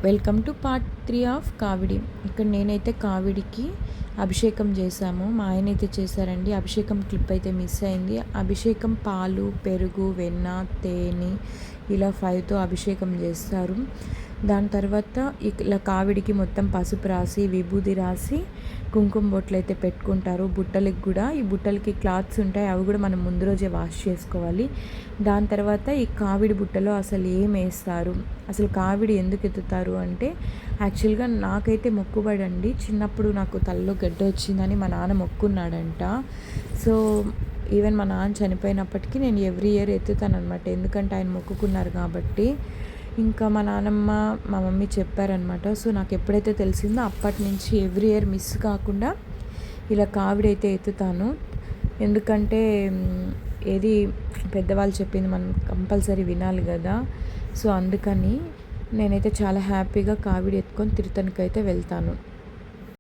Welcome to part 3 of Kavidi. ఇక్కడ నేనైతే కావిడికి అభిషేకం చేశాము. మా ఆయన అయితే చేశారండి. అభిషేకం క్లిప్ అయితే మిస్ అయింది. అభిషేకం పాలు, పెరుగు, వెన్న, తేనె ఇలా 5తో అభిషేకం చేస్తారు. దాని తర్వాత ఇలా కావిడికి మొత్తం పసుపు రాసి, విభూది రాసి, కుంకుమ బొట్లు అయితే పెట్టుకుంటారు. బుట్టలకి కూడా ఈ బుట్టలకి క్లాత్స్ ఉంటాయి, అవి కూడా మనం ముందు రోజే వాష్ చేసుకోవాలి. దాని తర్వాత ఈ కావిడి బుట్టలో అసలు ఏం వేస్తారు, అసలు కావిడి ఎందుకు ఎత్తుతారు అంటే, యాక్చువల్గా నాకైతే మొక్కుబడి అండి. చిన్నప్పుడు నాకు తలలో గడ్డ వచ్చిందని మా నాన్న మొక్కున్నాడంట. సో ఈవెన్ మా నాన్న చనిపోయినప్పటికీ నేను ఎవ్రీ ఇయర్ ఎత్తుతాను అనమాట, ఎందుకంటే ఆయన మొక్కుకున్నారు కాబట్టి. ఇంకా మా నాన్నమ్మ, మా మమ్మీ చెప్పారనమాట. సో నాకు ఎప్పుడైతే తెలిసిందో అప్పటి నుంచి ఎవ్రీ ఇయర్ మిస్ కాకుండా ఇలా కావిడైతే ఎత్తుతాను. ఎందుకంటే ఏది పెద్దవాళ్ళు చెప్పింది మనం కంపల్సరీ వినాలి కదా. సో అందుకని నేనైతే చాలా హ్యాపీగా కావిడి ఎత్తుకొని తిరుతనికి అయితే వెళ్తాను.